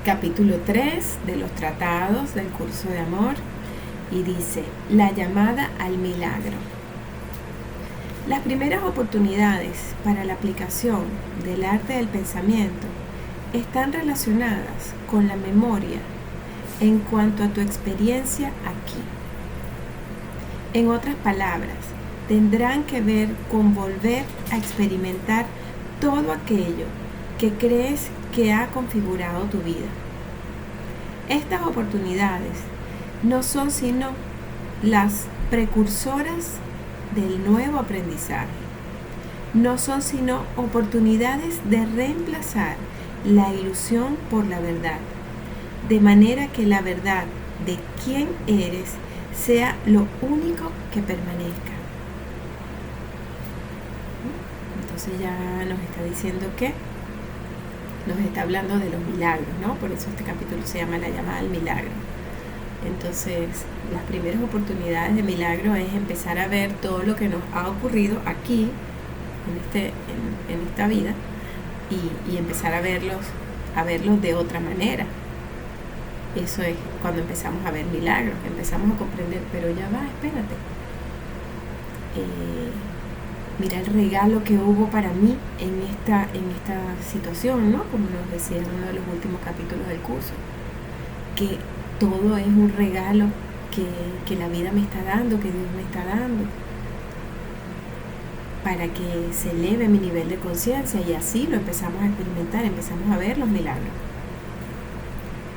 capítulo 3 de los tratados del curso de amor, y dice: la llamada al milagro. Las primeras oportunidades para la aplicación del arte del pensamiento están relacionadas con la memoria en cuanto a tu experiencia aquí. En otras palabras, tendrán que ver con volver a experimentar todo aquello que crees que ha configurado tu vida. Estas oportunidades no son sino las precursoras del nuevo aprendizaje. No son sino oportunidades de reemplazar la ilusión por la verdad, de manera que la verdad de quién eres sea lo único que permanezca. Entonces ya nos está diciendo que nos está hablando de los milagros, ¿no? Por eso este capítulo se llama La llamada al milagro. Entonces, las primeras oportunidades de milagro es empezar a ver todo lo que nos ha ocurrido aquí, en esta vida, y empezar a verlos de otra manera. Eso es cuando empezamos a ver milagros, empezamos a comprender, pero ya va, espérate. Mira el regalo que hubo para mí en esta situación, ¿no? Como nos decía en uno de los últimos capítulos del curso, que todo es un regalo que la vida me está dando, que Dios me está dando, para que se eleve mi nivel de conciencia, y así lo empezamos a experimentar, empezamos a ver los milagros.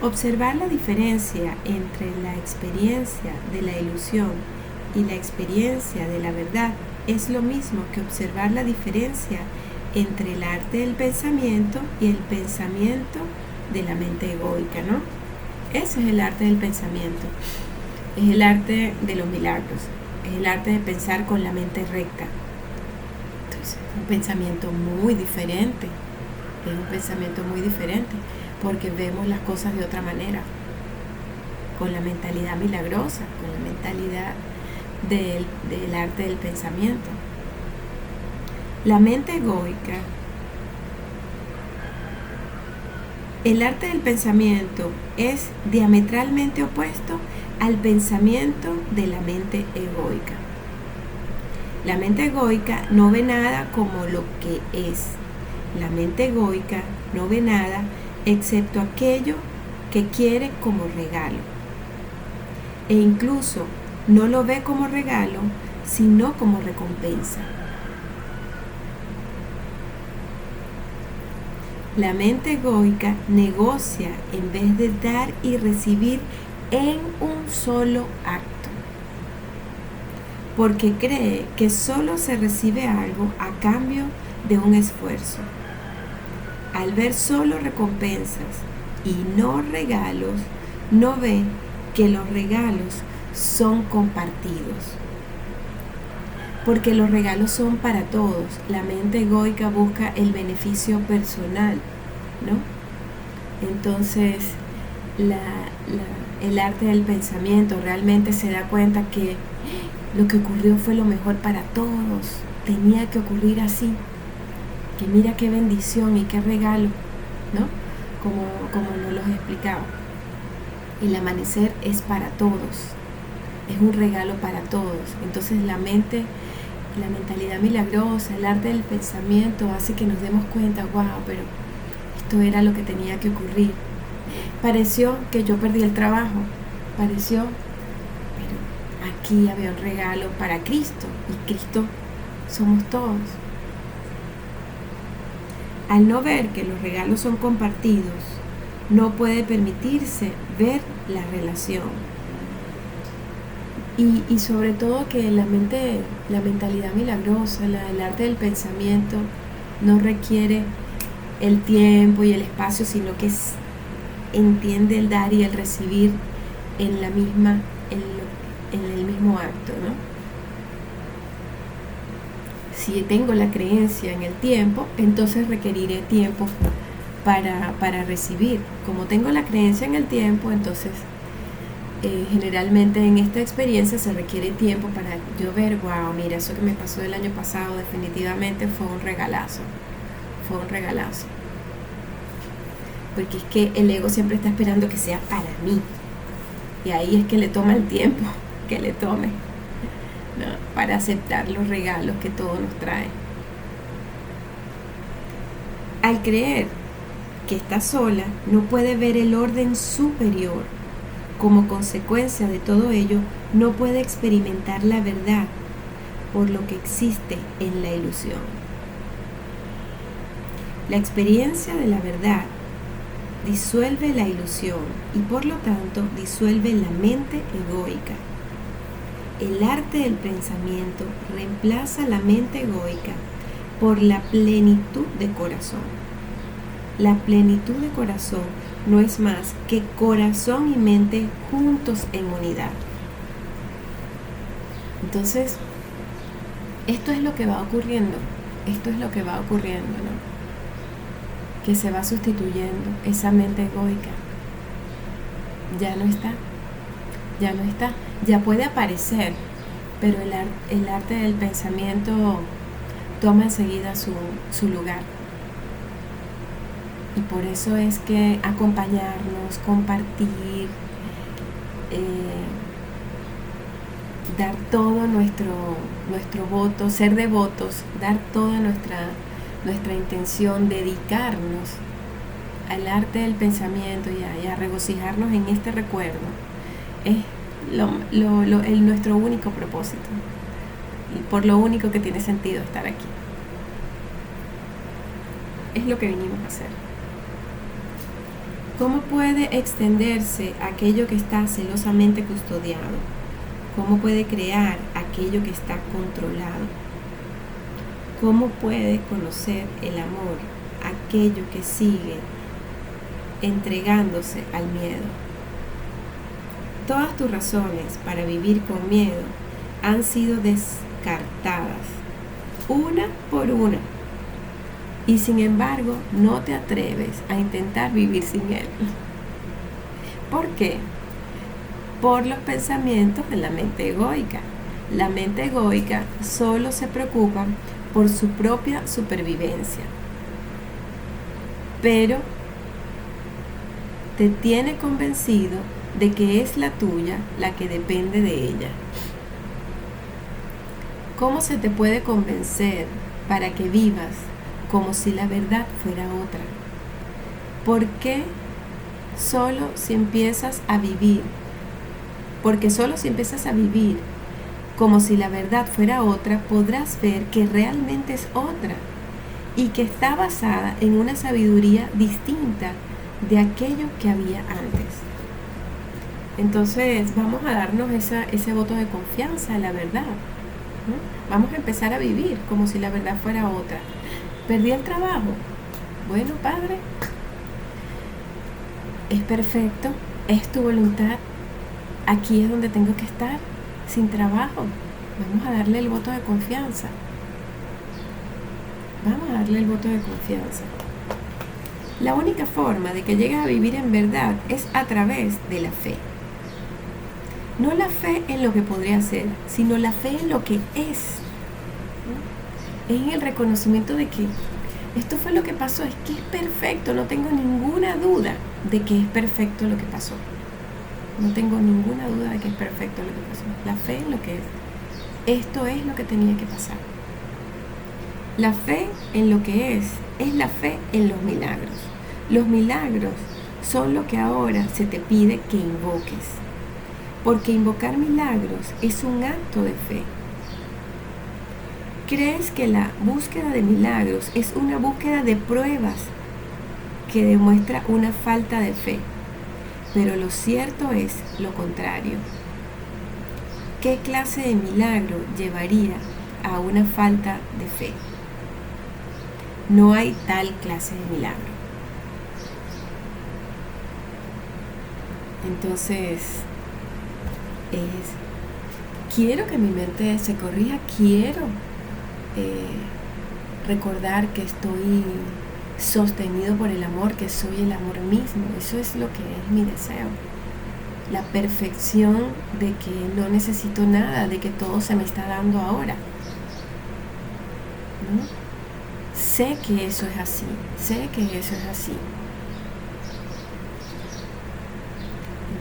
Observar la diferencia entre la experiencia de la ilusión y la experiencia de la verdad es lo mismo que observar la diferencia entre el arte del pensamiento y el pensamiento de la mente egoica, ¿no? Ese es el arte del pensamiento, es el arte de los milagros, es el arte de pensar con la mente recta. Entonces, es un pensamiento muy diferente, porque vemos las cosas de otra manera, con la mentalidad milagrosa, con la mentalidad del arte del pensamiento. La mente egoica, el arte del pensamiento es diametralmente opuesto al pensamiento de la mente egoica. La mente egoica no ve nada como lo que es. La mente egoica no ve nada excepto aquello que quiere como regalo. E incluso no lo ve como regalo, sino como recompensa. La mente egoica negocia en vez de dar y recibir en un solo acto, porque cree que solo se recibe algo a cambio de un esfuerzo. Al ver solo recompensas y no regalos, no ve que los regalos son compartidos. Porque los regalos son para todos. La mente egoica busca el beneficio personal, ¿no? Entonces, el arte del pensamiento realmente se da cuenta que lo que ocurrió fue lo mejor para todos. Tenía que ocurrir así. Que mira qué bendición y qué regalo, ¿no? Como nos los explicaba. El amanecer es para todos. Es un regalo para todos. Entonces la mentalidad milagrosa, el arte del pensamiento hace que nos demos cuenta, wow, pero esto era lo que tenía que ocurrir. Pareció que yo perdí el trabajo, pero aquí había un regalo para Cristo, y Cristo somos todos. Al no ver que los regalos son compartidos, no puede permitirse ver la relación. Y sobre todo que la mentalidad milagrosa, el arte del pensamiento, no requiere el tiempo y el espacio, sino que entiende el dar y el recibir en el mismo acto, ¿no? Si tengo la creencia en el tiempo, entonces requeriré tiempo para recibir. Como tengo la creencia en el tiempo, entonces generalmente en esta experiencia se requiere tiempo para yo ver, wow, mira, eso que me pasó el año pasado definitivamente fue un regalazo. porque es que el ego siempre está esperando que sea para mí, y ahí es que le toma el tiempo que le tome, ¿no? Para aceptar los regalos que todo nos trae. Al creer que está sola, no puede ver el orden superior. Como consecuencia de todo ello, no puede experimentar la verdad, por lo que existe en la ilusión. La experiencia de la verdad disuelve la ilusión y por lo tanto disuelve la mente egoica. El arte del pensamiento reemplaza la mente egoica por la plenitud de corazón. La plenitud de corazón no es más que corazón y mente juntos en unidad. Entonces, esto es lo que va ocurriendo, ¿no? Que se va sustituyendo esa mente egoica. Ya no está. Ya puede aparecer, pero el arte del pensamiento toma enseguida su lugar. Y por eso es que acompañarnos, compartir, dar todo nuestro voto, ser devotos, dar toda nuestra intención, dedicarnos al arte del pensamiento y a regocijarnos en este recuerdo, es nuestro único propósito, y por lo único que tiene sentido estar aquí. Es lo que vinimos a hacer. ¿Cómo puede extenderse aquello que está celosamente custodiado? ¿Cómo puede crear aquello que está controlado? ¿Cómo puede conocer el amor aquello que sigue entregándose al miedo? Todas tus razones para vivir con miedo han sido descartadas, una por una. Y sin embargo, no te atreves a intentar vivir sin él. ¿Por qué? Por los pensamientos de la mente egoica. La mente egoica solo se preocupa por su propia supervivencia, pero te tiene convencido de que es la tuya la que depende de ella. ¿Cómo se te puede convencer para que vivas como si la verdad fuera otra? ¿Por qué solo si empiezas a vivir? Porque solo si empiezas a vivir como si la verdad fuera otra, podrás ver que realmente es otra y que está basada en una sabiduría distinta de aquello que había antes. Entonces vamos a darnos ese voto de confianza a la verdad, ¿no? Vamos a empezar a vivir como si la verdad fuera otra. ¿Perdí el trabajo? Bueno, Padre, es perfecto, es tu voluntad. Aquí es donde tengo que estar, sin trabajo. Vamos a darle el voto de confianza. La única forma de que llegues a vivir en verdad es a través de la fe. No la fe en lo que podría ser, sino la fe en lo que es. Es en el reconocimiento de que esto fue lo que pasó, es que es perfecto, no tengo ninguna duda de que es perfecto lo que pasó. No tengo ninguna duda de que es perfecto lo que pasó. La fe en lo que es. Esto es lo que tenía que pasar. La fe en lo que es la fe en los milagros. Los milagros son lo que ahora se te pide que invoques. Porque invocar milagros es un acto de fe. ¿Crees que la búsqueda de milagros es una búsqueda de pruebas que demuestra una falta de fe? Pero lo cierto es lo contrario. ¿Qué clase de milagro llevaría a una falta de fe? No hay tal clase de milagro. Entonces, quiero que mi mente se corrija, quiero recordar que estoy sostenido por el amor, que soy el amor mismo. Eso es lo que es mi deseo. La perfección de que no necesito nada, de que todo se me está dando ahora, ¿no? Sé que eso es así.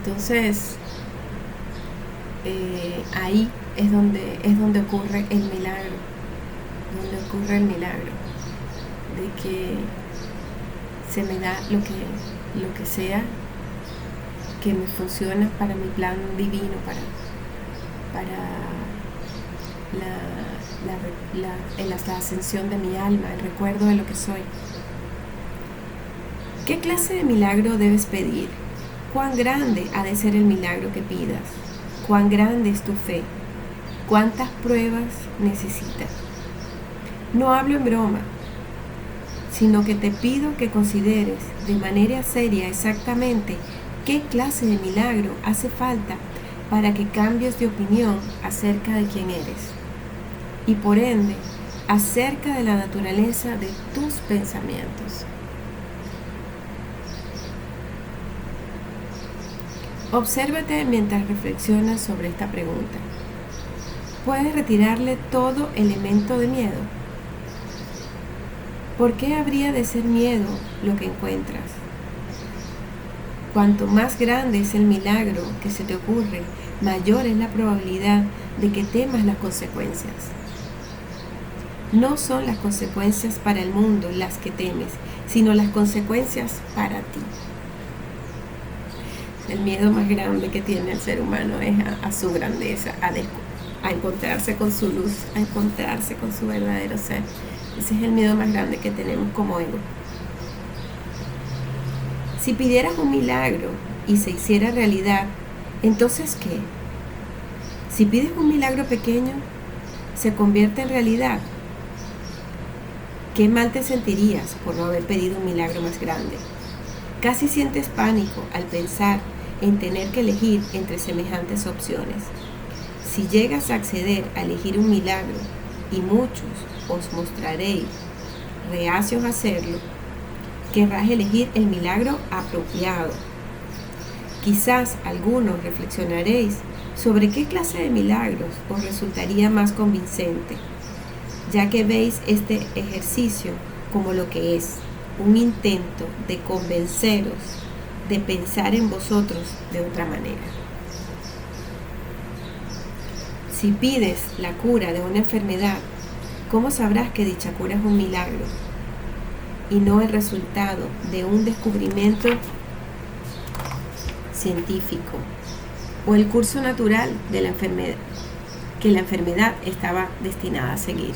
Entonces, ahí es donde ocurre el milagro, de que se me da lo que sea que me funciona para mi plan divino, para la ascensión de mi alma, el recuerdo de lo que soy. ¿Qué clase de milagro debes pedir? ¿Cuán grande ha de ser el milagro que pidas? ¿Cuán grande es tu fe? ¿Cuántas pruebas necesitas? No hablo en broma, sino que te pido que consideres de manera seria exactamente qué clase de milagro hace falta para que cambies de opinión acerca de quién eres y por ende acerca de la naturaleza de tus pensamientos. Obsérvate mientras reflexionas sobre esta pregunta. ¿Puedes retirarle todo elemento de miedo? ¿Por qué habría de ser miedo lo que encuentras? Cuanto más grande es el milagro que se te ocurre, mayor es la probabilidad de que temas las consecuencias. No son las consecuencias para el mundo las que temes, sino las consecuencias para ti. El miedo más grande que tiene el ser humano es a su grandeza, a encontrarse con su luz, a encontrarse con su verdadero ser. Ese es el miedo más grande que tenemos como ego. Si pidieras un milagro y se hiciera realidad, ¿entonces qué? Si pides un milagro pequeño, se convierte en realidad. ¿Qué mal te sentirías por no haber pedido un milagro más grande? Casi sientes pánico al pensar en tener que elegir entre semejantes opciones. Si llegas a acceder a elegir un milagro, y muchos os mostraréis reacios a hacerlo, querrás elegir el milagro apropiado. Quizás algunos reflexionaréis sobre qué clase de milagros os resultaría más convincente, ya que veis este ejercicio como lo que es, un intento de convenceros de pensar en vosotros de otra manera. Si pides la cura de una enfermedad, ¿cómo sabrás que dicha cura es un milagro y no el resultado de un descubrimiento científico o el curso natural de la enfermedad que la enfermedad estaba destinada a seguir?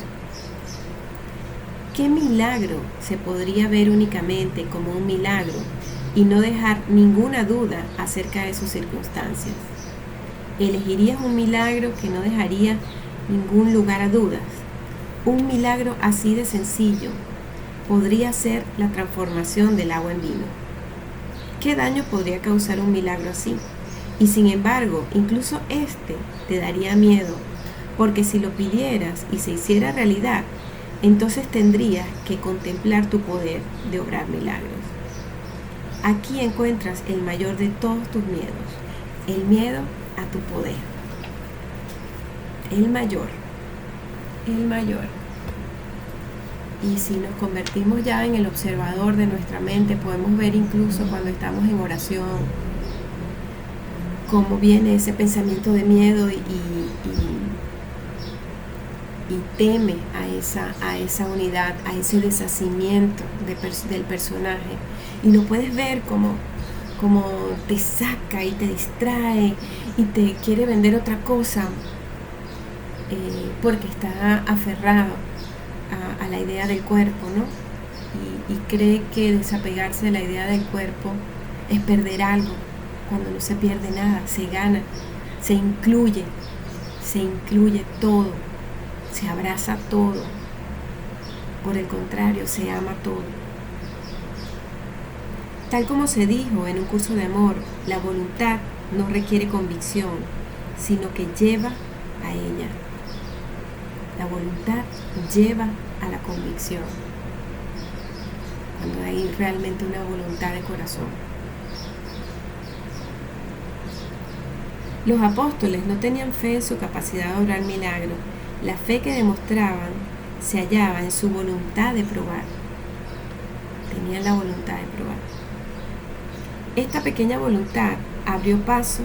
¿Qué milagro se podría ver únicamente como un milagro y no dejar ninguna duda acerca de sus circunstancias? ¿Elegirías un milagro que no dejaría ningún lugar a dudas? Un milagro así de sencillo podría ser la transformación del agua en vino. ¿Qué daño podría causar un milagro así? Y sin embargo, incluso este te daría miedo, porque si lo pidieras y se hiciera realidad, entonces tendrías que contemplar tu poder de obrar milagros. Aquí encuentras el mayor de todos tus miedos, el miedo a tu poder. El mayor. Y si nos convertimos ya en el observador de nuestra mente, podemos ver incluso cuando estamos en oración cómo viene ese pensamiento de miedo y teme a esa unidad, a ese deshacimiento del personaje. Y lo puedes ver como te saca y te distrae y te quiere vender otra cosa, porque está aferrado a la idea del cuerpo, ¿no? Y cree que desapegarse de la idea del cuerpo es perder algo, cuando no se pierde nada, se gana, se incluye todo, se abraza todo. Por el contrario, se ama todo. Tal como se dijo en un curso de amor, la voluntad no requiere convicción, sino que lleva a ella. La voluntad lleva a la convicción, cuando hay realmente una voluntad de corazón. Los apóstoles no tenían fe en su capacidad de obrar milagros. La fe que demostraban se hallaba en su voluntad de probar. Tenían la voluntad de probar. Esta pequeña voluntad abrió paso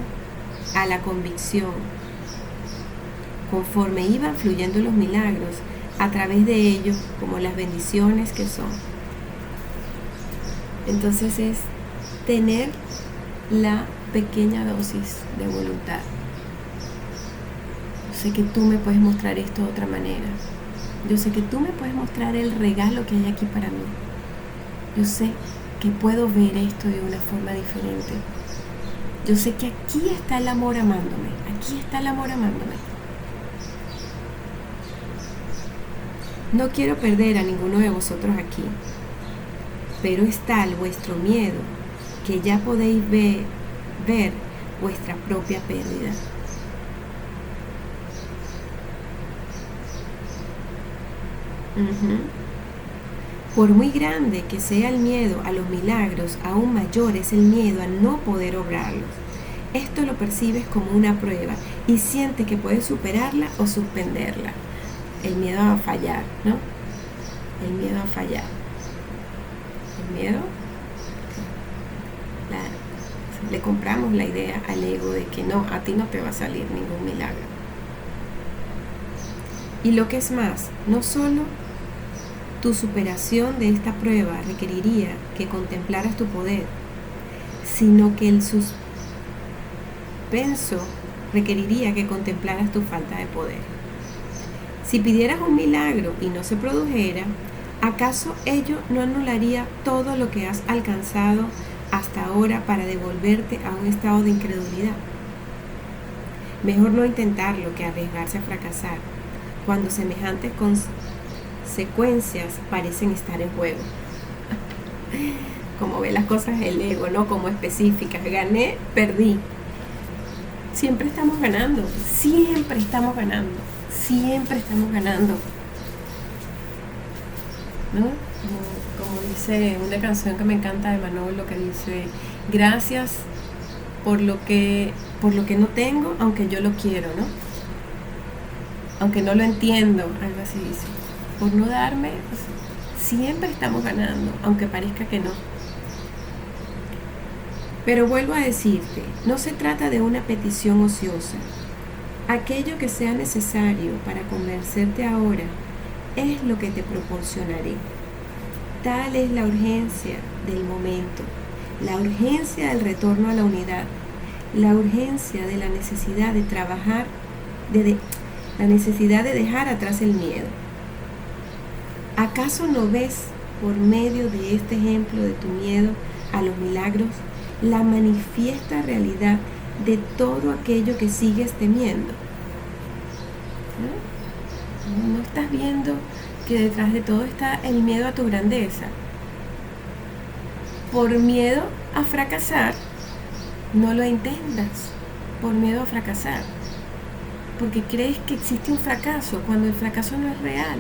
a la convicción. Conforme iban fluyendo los milagros a través de ellos, como las bendiciones que son. Entonces es tener la pequeña dosis de voluntad. Yo sé que tú me puedes mostrar esto de otra manera. Yo sé que tú me puedes mostrar el regalo que hay aquí para mí. Yo sé que puedo ver esto de una forma diferente. Yo sé que aquí está el amor amándome. Aquí está el amor amándome. No quiero perder a ninguno de vosotros aquí, pero es tal vuestro miedo que ya podéis ver vuestra propia pérdida. Por muy grande que sea el miedo a los milagros, aún mayor es el miedo a no poder obrarlos. Esto lo percibes como una prueba y sientes que puedes superarla o suspenderla. El miedo a fallar, ¿no? El miedo a fallar. El miedo, le compramos la idea al ego de que no, a ti no te va a salir ningún milagro. Y lo que es más, no solo tu superación de esta prueba requeriría que contemplaras tu poder, sino que el suspenso requeriría que contemplaras tu falta de poder. Si pidieras un milagro y no se produjera, ¿acaso ello no anularía todo lo que has alcanzado hasta ahora para devolverte a un estado de incredulidad? Mejor no intentarlo que arriesgarse a fracasar, cuando semejantes consecuencias parecen estar en juego. Como ve las cosas el ego, ¿no? Como específicas. Gané, perdí. Siempre estamos ganando. Siempre estamos ganando. Siempre estamos ganando. ¿No? Como dice una canción que me encanta de Manolo, que dice: gracias por lo que no tengo, aunque yo lo quiero, ¿no? Aunque no lo entiendo, algo así dice. Por no darme, pues, siempre estamos ganando, aunque parezca que no. Pero vuelvo a decirte, no se trata de una petición ociosa. Aquello que sea necesario para convencerte ahora es lo que te proporcionaré. Tal es la urgencia del momento, la urgencia del retorno a la unidad, la urgencia de la necesidad de trabajar, la necesidad de dejar atrás el miedo. ¿Acaso no ves por medio de este ejemplo de tu miedo a los milagros la manifiesta realidad de todo aquello que sigues temiendo? ¿No estás viendo que detrás de todo está el miedo a tu grandeza? Por miedo a fracasar, no lo intentas. Por miedo a fracasar. Porque crees que existe un fracaso cuando el fracaso no es real.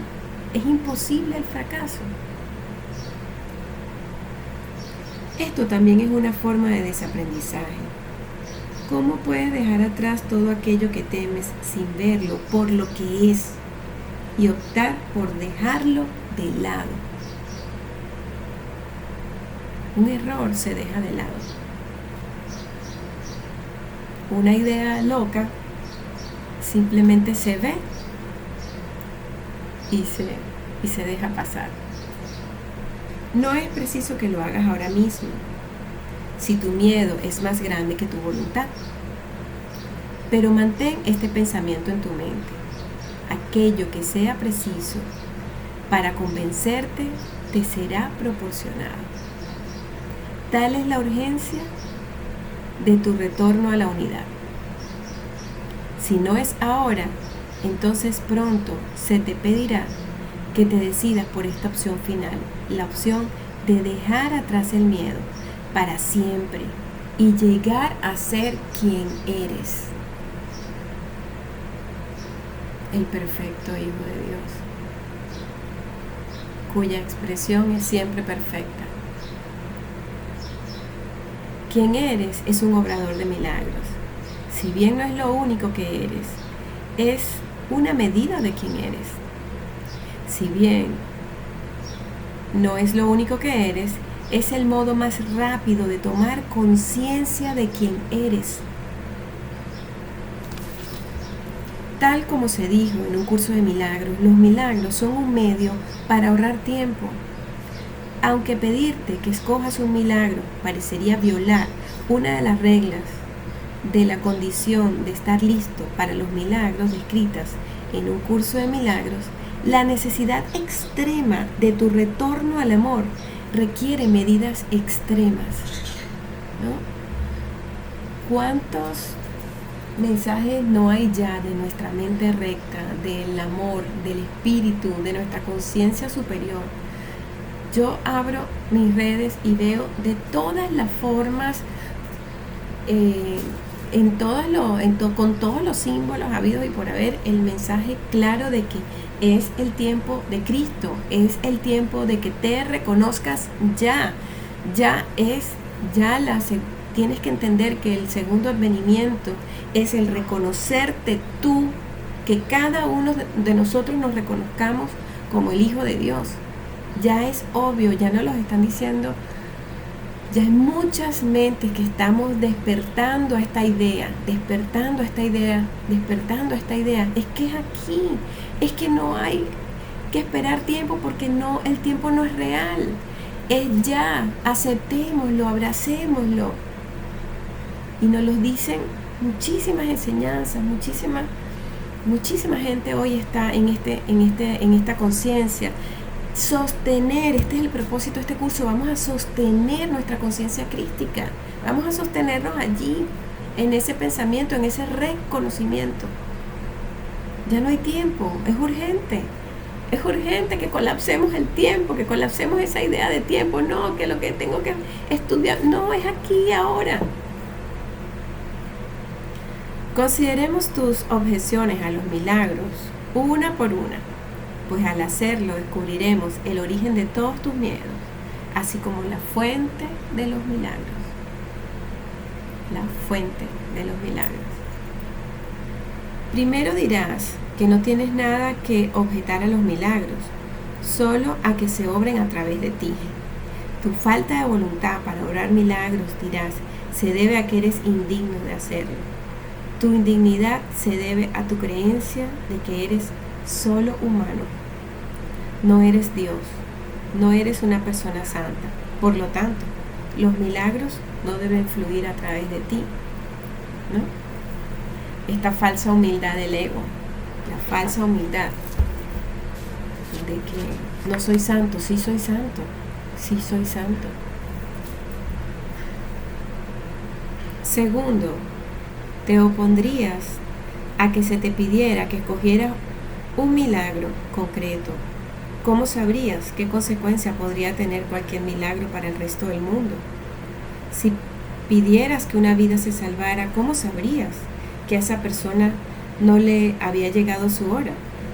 Es imposible el fracaso. Esto también es una forma de desaprendizaje. ¿Cómo puedes dejar atrás todo aquello que temes sin verlo por lo que es y optar por dejarlo de lado? Un error se deja de lado. Una idea loca simplemente se ve y se deja pasar. No es preciso que lo hagas ahora mismo, si tu miedo es más grande que tu voluntad. Pero mantén este pensamiento en tu mente. Aquello que sea preciso para convencerte te será proporcionado. Tal es la urgencia de tu retorno a la unidad. Si no es ahora, entonces pronto se te pedirá que te decidas por esta opción final, la opción de dejar atrás el miedo para siempre y llegar a ser quien eres, el perfecto Hijo de Dios, cuya expresión es siempre perfecta. Quien eres es un obrador de milagros. Si bien no es lo único que eres, es una medida de quién eres. Si bien no es lo único que eres, Es el modo más rápido de tomar conciencia de quién eres. Tal como se dijo en un curso de milagros, los milagros son un medio para ahorrar tiempo. Aunque pedirte que escojas un milagro parecería violar una de las reglas de la condición de estar listo para los milagros descritas en un curso de milagros, la necesidad extrema de tu retorno al amor requiere medidas extremas, ¿no? ¿Cuántos mensajes no hay ya de nuestra mente recta, del amor, del espíritu, de nuestra conciencia superior? Yo abro mis redes y veo de todas las formas, con todos los símbolos habidos y por haber, el mensaje claro de que es el tiempo de Cristo, es el tiempo de que te reconozcas ya. Tienes que entender que el segundo advenimiento es el reconocerte tú, que cada uno de nosotros nos reconozcamos como el Hijo de Dios. Ya es obvio, ya nos lo están diciendo. Ya hay muchas mentes que estamos despertando a esta idea. Es que es aquí, es que no hay que esperar tiempo porque el tiempo no es real. Es ya, aceptémoslo, abracémoslo. Y nos lo dicen muchísimas enseñanzas, muchísima gente hoy está en esta conciencia. Sostener, este es el propósito de este curso, vamos a sostener nuestra conciencia crística, vamos a sostenernos allí, en ese pensamiento, en ese reconocimiento. Ya no hay tiempo, es urgente que colapsemos el tiempo, que colapsemos esa idea de tiempo, no, que lo que tengo que estudiar, no, es aquí y ahora. Consideremos tus objeciones a los milagros, una por una. Pues al hacerlo descubriremos el origen de todos tus miedos, así como la fuente de los milagros. La fuente de los milagros. Primero dirás que no tienes nada que objetar a los milagros, solo a que se obren a través de ti. Tu falta de voluntad para obrar milagros, dirás, se debe a que eres indigno de hacerlo. Tu indignidad se debe a tu creencia de que eres solo humano. No eres Dios, no eres una persona santa. Por lo tanto, los milagros no deben fluir a través de ti, ¿no? Esta falsa humildad del ego, la falsa humildad de que no soy santo, sí soy santo. Segundo, te opondrías a que se te pidiera que escogieras un milagro concreto. ¿Cómo sabrías qué consecuencia podría tener cualquier milagro para el resto del mundo? Si pidieras que una vida se salvara, ¿cómo sabrías que a esa persona no le había llegado su hora?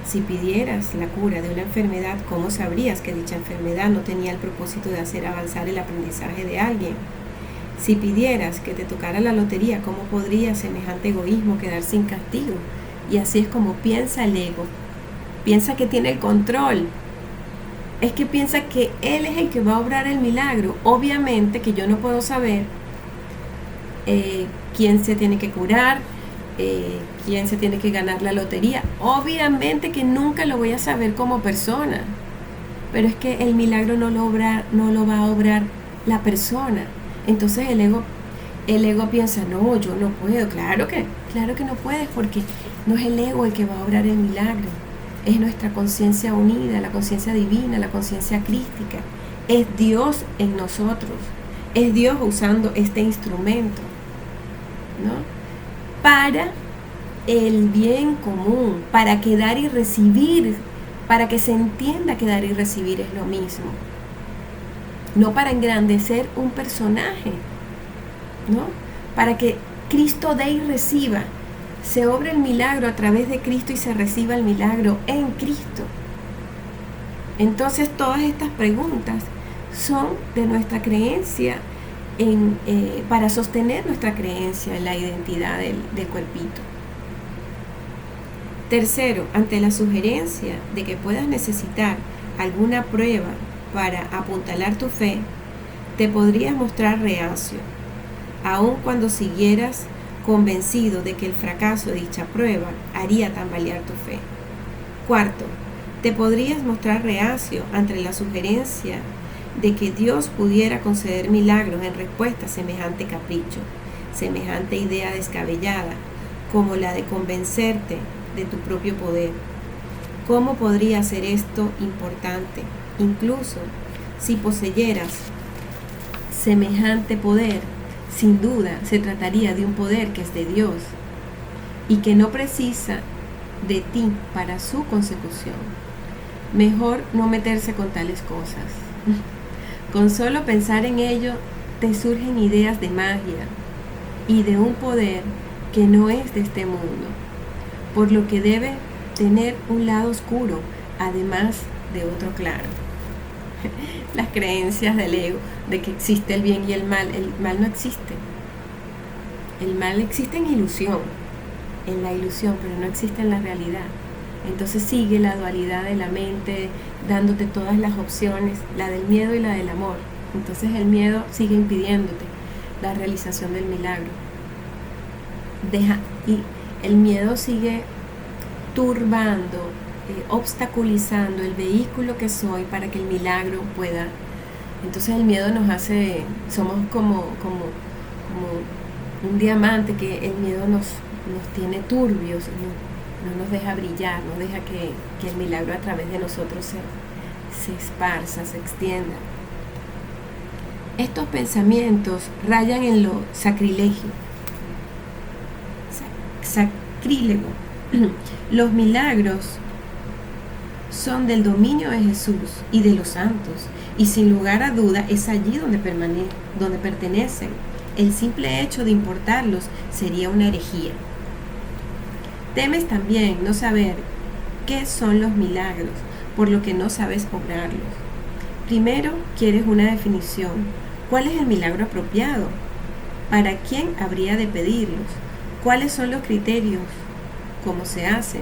Si pidieras la cura de una enfermedad, ¿cómo sabrías que dicha enfermedad no tenía el propósito de hacer avanzar el aprendizaje de alguien? Si pidieras que te tocara la lotería, ¿cómo podría semejante egoísmo quedar sin castigo? Y así es como piensa el ego. Piensa que tiene el control. Es que piensa que él es el que va a obrar el milagro. Obviamente que yo no puedo saber quién se tiene que curar, quién se tiene que ganar la lotería. Obviamente que nunca lo voy a saber como persona. Pero es que el milagro no lo va a obrar la persona. Entonces el ego piensa, no, yo no puedo. Claro que no puedes, porque no es el ego el que va a obrar el milagro. Es nuestra conciencia unida, la conciencia divina, la conciencia crística. Es Dios en nosotros. Es Dios usando este instrumento, ¿no? Para el bien común, para que dar y recibir, para que se entienda que dar y recibir es lo mismo. No para engrandecer un personaje, ¿no? Para que Cristo dé y reciba. Se obra el milagro a través de Cristo y se reciba el milagro en Cristo. Entonces todas estas preguntas son de nuestra creencia, para sostener nuestra creencia en la identidad del cuerpito. Tercero, ante la sugerencia de que puedas necesitar alguna prueba para apuntalar tu fe, te podrías mostrar reacio, aun cuando siguieras convencido de que el fracaso de dicha prueba haría tambalear tu fe. Cuarto, te podrías mostrar reacio ante la sugerencia de que Dios pudiera conceder milagros en respuesta a semejante capricho, semejante idea descabellada, como la de convencerte de tu propio poder. ¿Cómo podría ser esto importante? Incluso si poseyeras semejante poder, sin duda se trataría de un poder que es de Dios y que no precisa de ti para su consecución. Mejor no meterse con tales cosas. Con solo pensar en ello te surgen ideas de magia y de un poder que no es de este mundo, por lo que debe tener un lado oscuro, además de otro claro. Las creencias del ego de que existe el bien y el mal no existe. El mal existe en ilusión, en la ilusión, pero no existe en la realidad. Entonces sigue la dualidad de la mente, dándote todas las opciones, la del miedo y la del amor. Entonces el miedo sigue impidiéndote la realización del milagro. Y el miedo sigue turbando, obstaculizando el vehículo que soy para que el milagro pueda. Entonces el miedo nos hace, somos como un diamante que el miedo nos tiene turbios, no nos deja brillar, no deja que el milagro a través de nosotros se esparza, se extienda. Estos pensamientos rayan en lo sacrilégio. Sacrílego. Los milagros son del dominio de Jesús y de los santos, y sin lugar a duda es allí donde pertenecen. El simple hecho de importarlos sería una herejía. Temes también no saber qué son los milagros, por lo que no sabes obrarlos. Primero, quieres una definición. ¿Cuál es el milagro apropiado? ¿Para quién habría de pedirlos? ¿Cuáles son los criterios? ¿Cómo se hacen?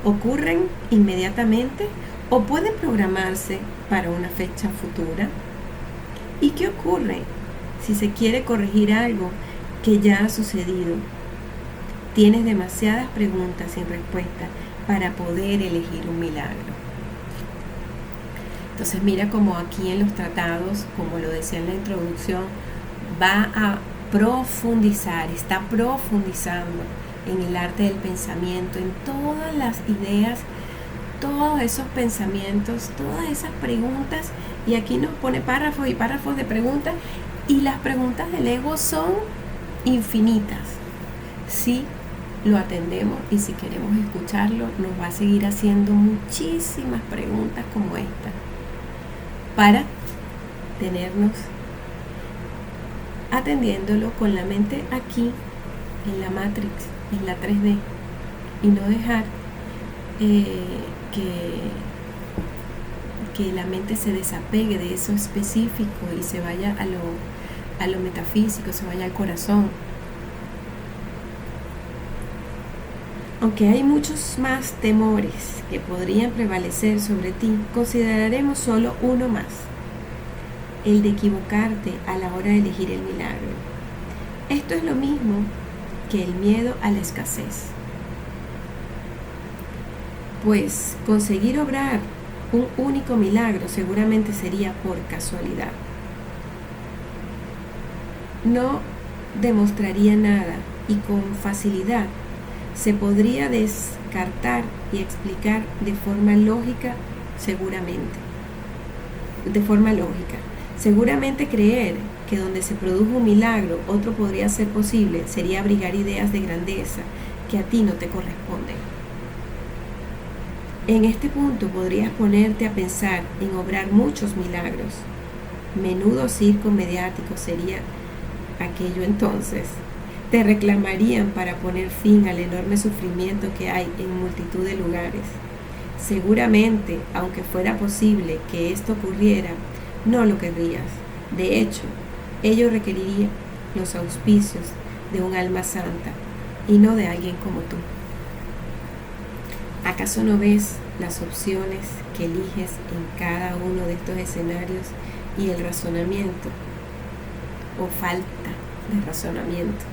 ¿Ocurren inmediatamente o pueden programarse para una fecha futura? ¿Y qué ocurre si se quiere corregir algo que ya ha sucedido? Tienes demasiadas preguntas sin respuesta para poder elegir un milagro. Entonces mira como aquí en los tratados, como lo decía en la introducción, va a profundizar, está profundizando en el arte del pensamiento, en todas las ideas, todos esos pensamientos, todas esas preguntas, y aquí nos pone párrafos y párrafos de preguntas, y las preguntas del ego son infinitas. Si lo atendemos y si queremos escucharlo, nos va a seguir haciendo muchísimas preguntas como esta, para tenernos atendiéndolo con la mente aquí, en la Matrix, en la 3D, y no dejar que la mente se desapegue de eso específico y se vaya a lo metafísico, se vaya al corazón. Aunque hay muchos más temores que podrían prevalecer sobre ti, consideraremos solo uno más: el de equivocarte a la hora de elegir el milagro. Esto es lo mismo que el miedo a la escasez. Pues conseguir obrar un único milagro seguramente sería por casualidad. No demostraría nada y con facilidad se podría descartar y explicar de forma lógica, seguramente. Seguramente creer que donde se produjo un milagro otro podría ser posible sería abrigar ideas de grandeza que a ti no te corresponden. En este punto podrías ponerte a pensar en obrar muchos milagros. Menudo circo mediático sería aquello entonces. Te reclamarían para poner fin al enorme sufrimiento que hay en multitud de lugares. Seguramente, aunque fuera posible que esto ocurriera, no lo querrías. De hecho, ello requeriría los auspicios de un alma santa y no de alguien como tú. ¿Acaso no ves las opciones que eliges en cada uno de estos escenarios y el razonamiento o falta de razonamiento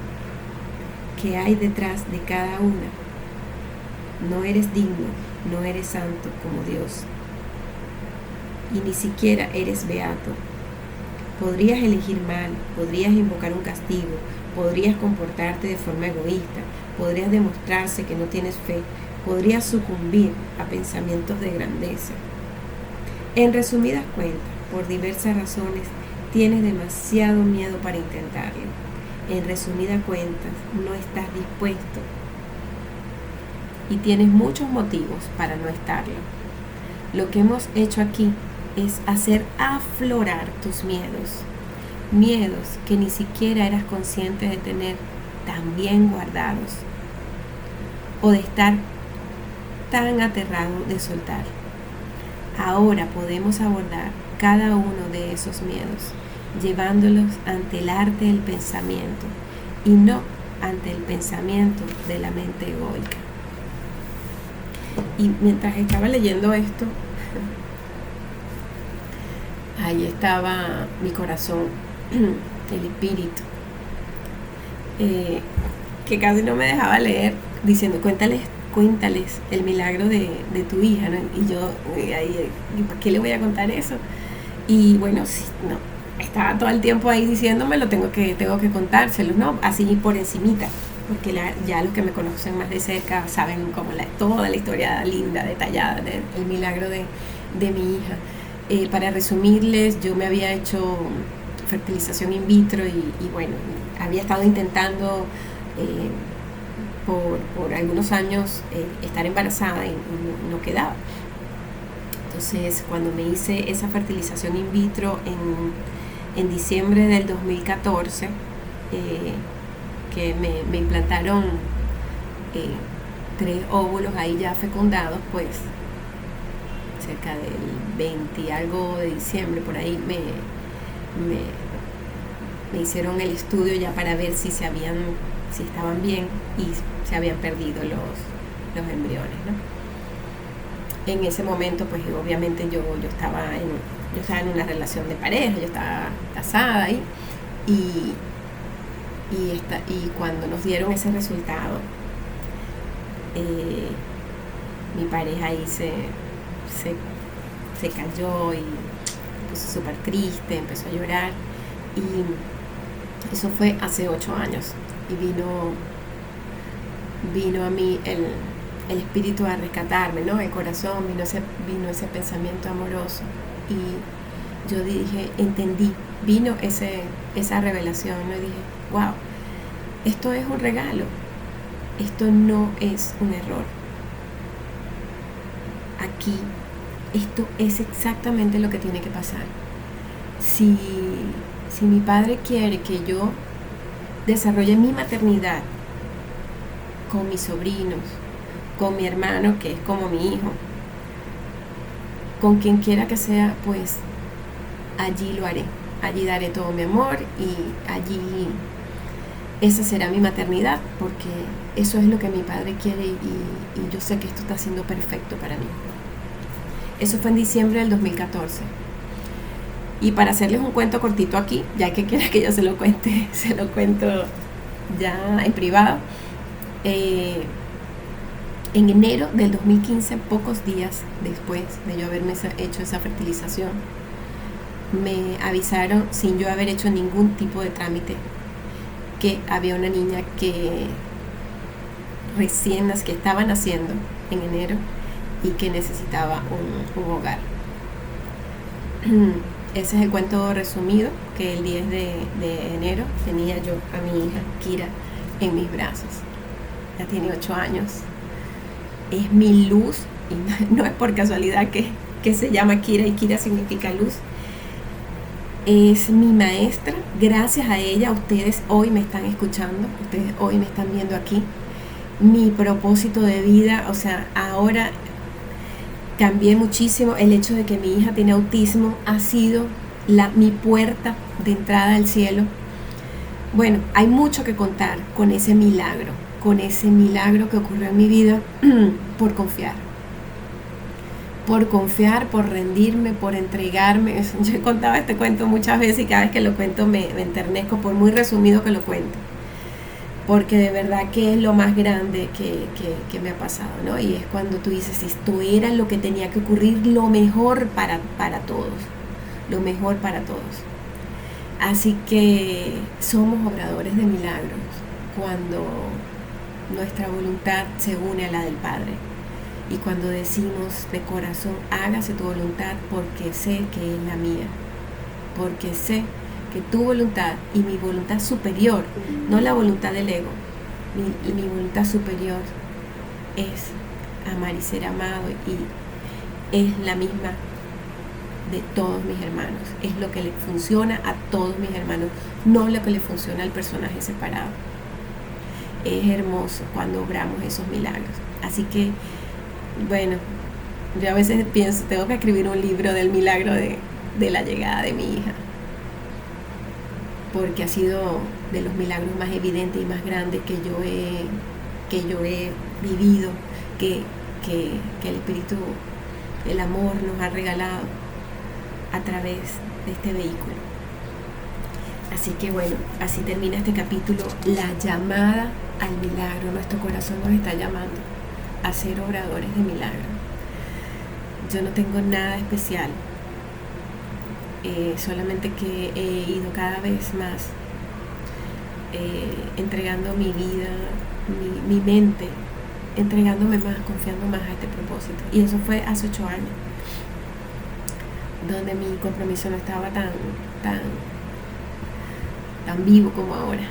que hay detrás de cada una. No eres digno, no eres santo como Dios, y ni siquiera eres beato. Podrías elegir mal, podrías invocar un castigo, podrías comportarte de forma egoísta, podrías demostrarse que no tienes fe, podrías sucumbir a pensamientos de grandeza. En resumidas cuentas, por diversas razones, tienes demasiado miedo para intentarlo. En resumidas cuentas, no estás dispuesto y tienes muchos motivos para no estarlo. Lo que hemos hecho aquí es hacer aflorar tus miedos que ni siquiera eras consciente de tener tan bien guardados o de estar tan aterrado de soltar. Ahora podemos abordar cada uno de esos miedos, llevándolos ante el arte del pensamiento y no ante el pensamiento de la mente egoica. Y mientras estaba leyendo esto, ahí estaba mi corazón, el espíritu, que casi no me dejaba leer, diciendo, cuéntales el milagro de tu hija, ¿no? Y yo, ¿por qué le voy a contar eso? Y bueno, sí, no, estaba todo el tiempo ahí diciéndomelo, tengo que contárselos, ¿no? Así por encimita, porque ya los que me conocen más de cerca saben como toda la historia linda, detallada del milagro de mi hija. Para resumirles, yo me había hecho fertilización in vitro y bueno, había estado intentando por algunos años estar embarazada y no quedaba. Entonces, cuando me hice esa fertilización in vitro en diciembre del 2014, que me implantaron 3 óvulos ahí ya fecundados, pues cerca del 20 y algo de diciembre, por ahí me hicieron el estudio ya para ver si estaban bien y se habían perdido los embriones, ¿no? En ese momento, pues obviamente yo estaba en una relación de pareja, yo estaba casada ahí, y cuando nos dieron ese resultado, mi pareja ahí se cayó y se puso súper triste, empezó a llorar, y eso fue hace 8 años, y vino a mí el espíritu a rescatarme, ¿no? El corazón, vino ese pensamiento amoroso, y yo dije, entendí, vino esa revelación, ¿no? Y dije, wow, esto es un regalo, esto no es un error. Aquí, esto es exactamente lo que tiene que pasar. Si mi padre quiere que yo desarrolle mi maternidad con mis sobrinos, con mi hermano, que es como mi hijo, con quien quiera que sea, pues allí lo haré. Allí daré todo mi amor y allí esa será mi maternidad, porque eso es lo que mi padre quiere y yo sé que esto está siendo perfecto para mí. Eso fue en diciembre del 2014. Y para hacerles un cuento cortito aquí, ya que quiera que yo se lo cuento ya en privado. En enero del 2015, pocos días después de yo haberme hecho esa fertilización, me avisaron, sin yo haber hecho ningún tipo de trámite, que había una niña que estaba naciendo en enero y que necesitaba un hogar. Ese es el cuento resumido, que el 10 de enero tenía yo a mi hija Kira en mis brazos. Ya tiene 8 años. Es mi luz, y no es por casualidad que se llama Kira, y Kira significa luz. Es mi maestra. Gracias a ella ustedes hoy me están escuchando, ustedes hoy me están viendo aquí. Mi propósito de vida, o sea, ahora cambié muchísimo. El hecho de que mi hija tiene autismo ha sido mi puerta de entrada al cielo. Bueno, hay mucho que contar con ese milagro que ocurrió en mi vida por confiar por confiar, por rendirme, por entregarme. Yo he contado este cuento muchas veces y cada vez que lo cuento me enternezco, por muy resumido que lo cuente, porque de verdad que es lo más grande que me ha pasado, ¿no? Y es cuando tú dices, esto era lo que tenía que ocurrir, lo mejor para todos, lo mejor para todos. Así que somos obradores de milagros cuando nuestra voluntad se une a la del Padre y cuando decimos de corazón, hágase tu voluntad, porque sé que es la mía, porque sé que tu voluntad y mi voluntad superior, no la voluntad del ego, mi voluntad superior es amar y ser amado, y es la misma de todos mis hermanos, es lo que le funciona a todos mis hermanos, no lo que le funciona al personaje separado. Es hermoso cuando obramos esos milagros. Así que, bueno, yo a veces pienso, tengo que escribir un libro del milagro de la llegada de mi hija, porque ha sido de los milagros más evidentes y más grandes que yo he vivido, que el Espíritu, el amor nos ha regalado a través de este vehículo. Así que bueno, así termina este capítulo, la llamada al milagro. Nuestro corazón nos está llamando a ser obradores de milagro. Yo no tengo nada especial, solamente que he ido cada vez más entregando mi vida, mi mente, entregándome más, confiando más a este propósito. Y eso fue hace 8 años, donde mi compromiso no estaba tan vivo como ahora.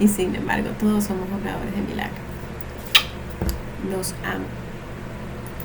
Y sin embargo, todos somos obradores de milagros. Los amo.